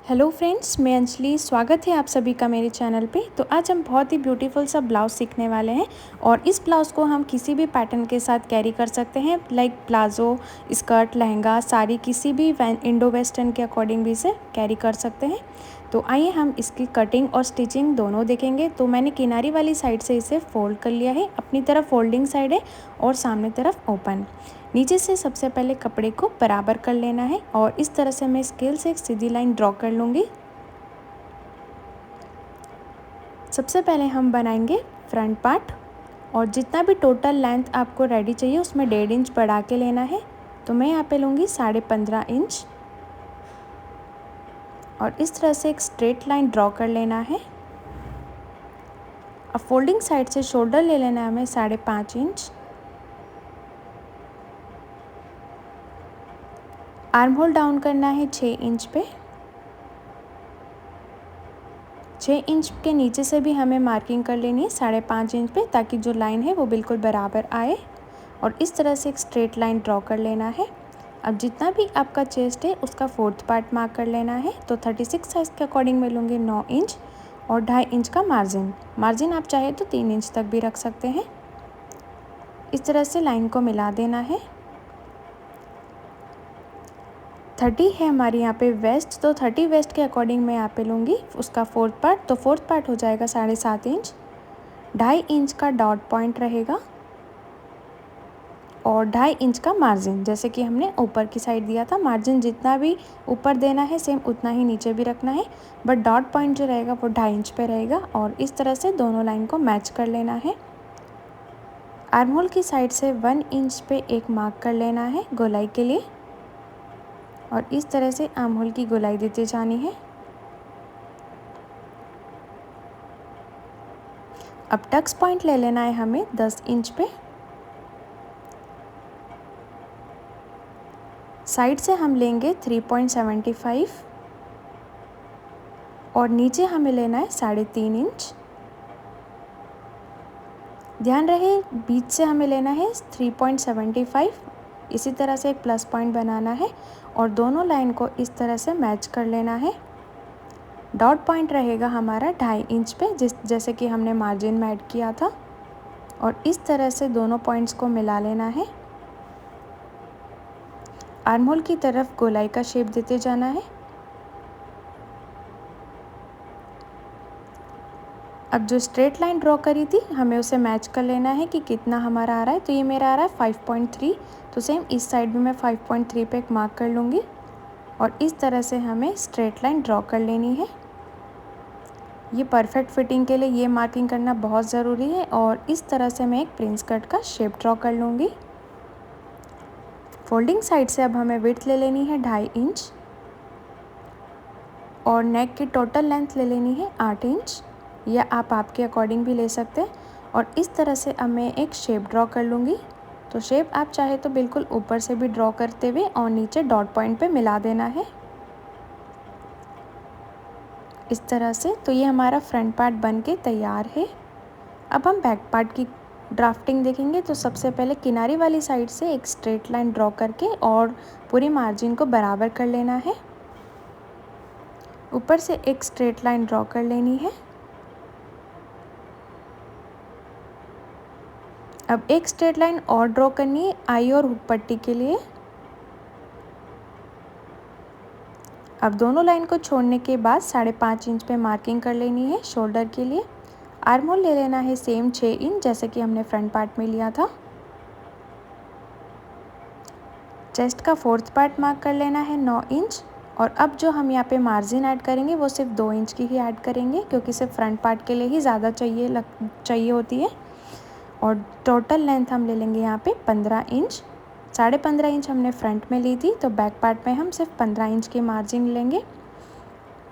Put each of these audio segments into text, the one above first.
Hello friends, मैं अंजलि। स्वागत है आप सभी का मेरे चैनल पे। तो आज हम बहुत ही ब्यूटीफुल सा ब्लाउज़ सीखने वाले हैं और इस ब्लाउज़ को हम किसी भी पैटर्न के साथ कैरी कर सकते हैं, like palazzo, skirt, lehenga, sari, किसी भी इंडो वेस्टर्न के अकॉर्डिंग भी इसे कैरी कर सकते हैं। तो आइए हम इसकी कटिंग और स्टिचिंग दोनों देखेंगे। तो मैंने किनारी वाली साइड से इसे फोल्ड कर लिया है, अपनी तरफ फोल्डिंग साइड है और सामने तरफ ओपन। नीचे से सबसे पहले कपड़े को बराबर कर लेना है और इस तरह से मैं स्केल से एक सीधी लाइन ड्रॉ कर लूँगी। सबसे पहले हम बनाएंगे फ्रंट पार्ट और जितना भी टोटल लेंथ आपको रेडी चाहिए उसमें 1.5 इंच बढ़ा के लेना है। तो मैं यहाँ पे लूँगी 15.5 इंच और इस तरह से एक स्ट्रेट लाइन ड्रॉ कर लेना है। अब फोल्डिंग साइड से शोल्डर ले लेना है हमें 5.5 इंच। आर्म होल डाउन करना है 6 इंच पे। 6 इंच के नीचे से भी हमें मार्किंग कर लेनी है 5.5 इंच पे, ताकि जो लाइन है वो बिल्कुल बराबर आए और इस तरह से एक स्ट्रेट लाइन ड्रॉ कर लेना है। अब जितना भी आपका चेस्ट है उसका 4th पार्ट मार्क कर लेना है। तो 36 साइज़ के अकॉर्डिंग मैं लूँगी 9 इंच और 2.5 इंच का मार्जिन आप चाहे तो 3 इंच तक भी रख सकते हैं। इस तरह से लाइन को मिला देना है। 30 है हमारी यहाँ पे वेस्ट, तो 30 वेस्ट के अकॉर्डिंग मैं यहाँ पे लूँगी उसका 4th पार्ट। तो 4th पार्ट हो जाएगा 7.5 इंच। 2.5 इंच का डॉट पॉइंट रहेगा और 2.5 इंच का मार्जिन, जैसे कि हमने ऊपर की साइड दिया था। मार्जिन जितना भी ऊपर देना है सेम उतना ही नीचे भी रखना है, बट डॉट पॉइंट जो रहेगा वो 2.5 इंच पे रहेगा और इस तरह से दोनों लाइन को मैच कर लेना है। आर्म होल की साइड से 1 इंच पे एक मार्क कर लेना है गोलाई के लिए और इस तरह से आर्म होल की गोलाई देते जानी है। अब टक्स पॉइंट ले लेना है हमें 10 इंच पे। साइड से हम लेंगे 3.75 और नीचे हमें लेना है 3.5 इंच। ध्यान रहे बीच से हमें लेना है 3.75। इसी तरह से एक प्लस पॉइंट बनाना है और दोनों लाइन को इस तरह से मैच कर लेना है। डॉट पॉइंट रहेगा हमारा 2.5 इंच पे, जैसे कि हमने मार्जिन में ऐड किया था और इस तरह से दोनों पॉइंट्स को मिला लेना है। आर्म होल की तरफ गोलाई का शेप देते जाना है। अब जो स्ट्रेट लाइन ड्रॉ करी थी हमें उसे मैच कर लेना है कि कितना हमारा आ रहा है। तो ये मेरा आ रहा है 5.3, तो सेम इस साइड भी मैं 5.3 पे एक मार्क कर लूँगी और इस तरह से हमें स्ट्रेट लाइन ड्रॉ कर लेनी है। ये परफेक्ट फिटिंग के लिए ये मार्किंग करना बहुत ज़रूरी है और इस तरह से मैं एक प्रिंस कट का शेप ड्रॉ कर लूँगी। फोल्डिंग साइड से अब हमें विड्थ ले लेनी है 2.5 इंच और नेक की टोटल लेंथ ले लेनी है 8 इंच, या आप आपके अकॉर्डिंग भी ले सकते हैं। और इस तरह से अब मैं एक शेप ड्रॉ कर लूँगी। तो शेप आप चाहे तो बिल्कुल ऊपर से भी ड्रॉ करते हुए और नीचे डॉट पॉइंट पे मिला देना है इस तरह से। तो ये हमारा फ्रंट पार्ट बन के तैयार है। अब हम बैक पार्ट की ड्राफ्टिंग देखेंगे। तो सबसे पहले किनारी वाली साइड से एक स्ट्रेट लाइन ड्रॉ करके और पूरी मार्जिन को बराबर कर लेना है। ऊपर से एक स्ट्रेट लाइन ड्रॉ कर लेनी है। अब एक स्ट्रेट लाइन और ड्रॉ करनी है आई और हुक पट्टी के लिए। अब दोनों लाइन को छोड़ने के बाद 5.5 इंच पे मार्किंग कर लेनी है शोल्डर के लिए। आर्म होल ले लेना है सेम 6 इंच, जैसे कि हमने फ्रंट पार्ट में लिया था। चेस्ट का 4th पार्ट मार्क कर लेना है 9 इंच और अब जो हम यहाँ पे मार्जिन ऐड करेंगे वो सिर्फ 2 इंच की ही ऐड करेंगे, क्योंकि सिर्फ फ्रंट पार्ट के लिए ही ज़्यादा चाहिए होती है। और टोटल लेंथ हम ले लेंगे यहाँ पे 15 इंच। 15.5 इंच हमने फ्रंट में ली थी, तो बैक पार्ट में हम सिर्फ 15 इंच की मार्जिन लेंगे।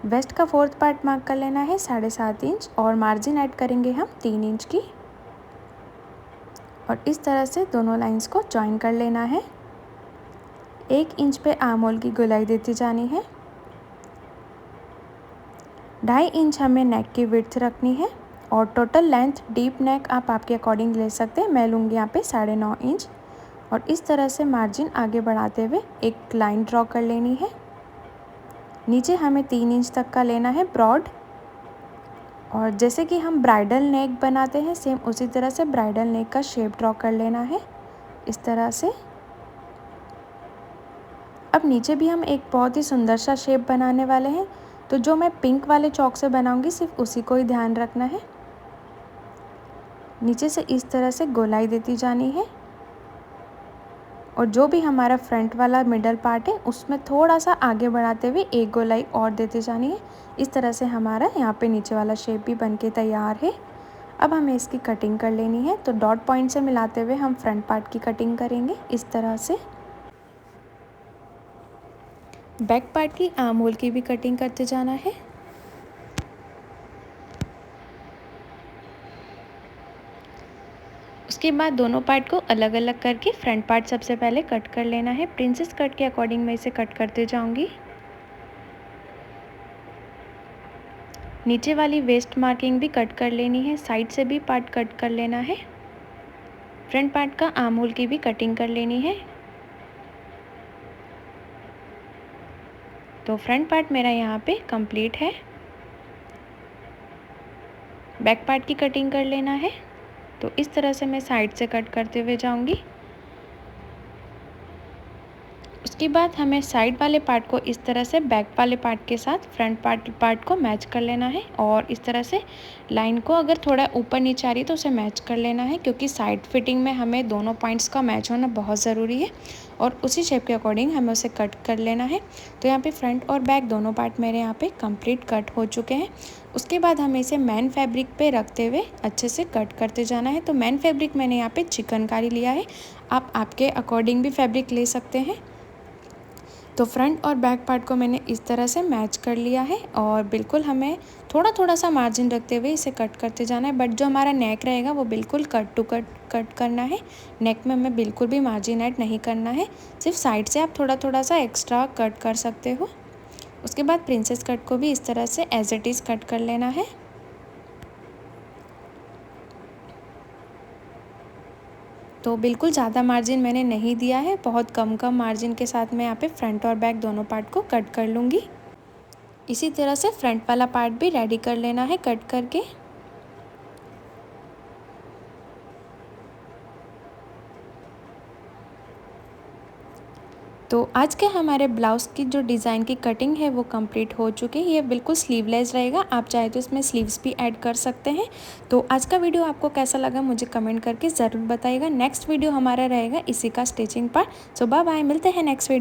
वेस्ट का 4th पार्ट मार्क कर लेना है 7.5 इंच और मार्जिन ऐड करेंगे हम 3 इंच की और इस तरह से दोनों लाइंस को जॉइन कर लेना है। 1 इंच पे आर्म होल की गोलाई देती जानी है। 2.5 इंच हमें नेक की विड्थ रखनी है और टोटल लेंथ डीप नेक आप आपके अकॉर्डिंग ले सकते हैं। मैं लूँगी यहाँ पे 9.5 इंच और इस तरह से मार्जिन आगे बढ़ाते हुए एक लाइन ड्रॉ कर लेनी है। नीचे हमें 3 इंच तक का लेना है ब्रॉड। और जैसे कि हम ब्राइडल नेक बनाते हैं सेम उसी तरह से ब्राइडल नेक का शेप ड्रॉ कर लेना है इस तरह से। अब नीचे भी हम एक बहुत ही सुंदर सा शेप बनाने वाले हैं, तो जो मैं पिंक वाले चॉक से बनाऊंगी सिर्फ उसी को ही ध्यान रखना है। नीचे से इस तरह से गोलाई देती जानी है और जो भी हमारा फ्रंट वाला मिडल पार्ट है उसमें थोड़ा सा आगे बढ़ाते हुए एक गोलाई और देती जानी है। इस तरह से हमारा यहाँ पे नीचे वाला शेप भी बनके तैयार है। अब हमें इसकी कटिंग कर लेनी है, तो डॉट पॉइंट से मिलाते हुए हम फ्रंट पार्ट की कटिंग करेंगे इस तरह से। बैक पार्ट की आर्म होल की भी कटिंग करते जाना है। उसके बाद दोनों पार्ट को अलग अलग करके फ्रंट पार्ट सबसे पहले कट कर लेना है। प्रिंसेस कट के अकॉर्डिंग मैं इसे कट करते जाऊंगी। नीचे वाली वेस्ट मार्किंग भी कट कर लेनी है, साइड से भी पार्ट कट कर लेना है। फ्रंट पार्ट का आर्म होल की भी कटिंग कर लेनी है। तो फ्रंट पार्ट मेरा यहाँ पे कंप्लीट है। बैक पार्ट की कटिंग कर लेना है, तो इस तरह से मैं साइड से कट करते हुए जाऊंगी। उसके बाद हमें साइड वाले पार्ट को इस तरह से बैक वाले पार्ट के साथ फ्रंट पार्ट को मैच कर लेना है और इस तरह से लाइन को अगर थोड़ा ऊपर नीचे आ रही है तो उसे मैच कर लेना है, क्योंकि साइड फिटिंग में हमें दोनों पॉइंट्स का मैच होना बहुत ज़रूरी है और उसी शेप के अकॉर्डिंग हमें उसे कट कर लेना है। तो यहाँ पे फ्रंट और बैक दोनों पार्ट मेरे यहाँ पे कंप्लीट कट हो चुके हैं। उसके बाद हमें इसे मैन फैब्रिक पे रखते हुए अच्छे से कट करते जाना है। तो मैन फैब्रिक मैंने यहाँ पे चिकनकारी लिया है, आप आपके अकॉर्डिंग भी फैब्रिक ले सकते हैं। तो फ्रंट और बैक पार्ट को मैंने इस तरह से मैच कर लिया है और बिल्कुल हमें थोड़ा थोड़ा सा मार्जिन रखते हुए इसे कट करते जाना है। बट जो हमारा नेक रहेगा वो बिल्कुल कट टू कट करना है। नेक में हमें बिल्कुल भी मार्जिन ऐड नहीं करना है, सिर्फ साइड से आप थोड़ा थोड़ा सा एक्स्ट्रा कट कर सकते हो। उसके बाद प्रिंसेस कट को भी इस तरह से एज इट इज़ कट कर लेना है। तो बिल्कुल ज़्यादा मार्जिन मैंने नहीं दिया है, बहुत कम मार्जिन के साथ मैं यहाँ पे फ्रंट और बैक दोनों पार्ट को कट कर लूँगी। इसी तरह से फ्रंट वाला पार्ट भी रेडी कर लेना है कट करके। तो आज के हमारे ब्लाउज़ की जो डिज़ाइन की कटिंग है वो कंप्लीट हो चुकी है। ये बिल्कुल स्लीवलेस रहेगा, आप चाहे तो इसमें स्लीव्स भी ऐड कर सकते हैं। तो आज का वीडियो आपको कैसा लगा मुझे कमेंट करके ज़रूर बताइएगा। नेक्स्ट वीडियो हमारा रहेगा इसी का स्टिचिंग पार्ट। सो बाय बाय, मिलते हैं नेक्स्ट वीडियो।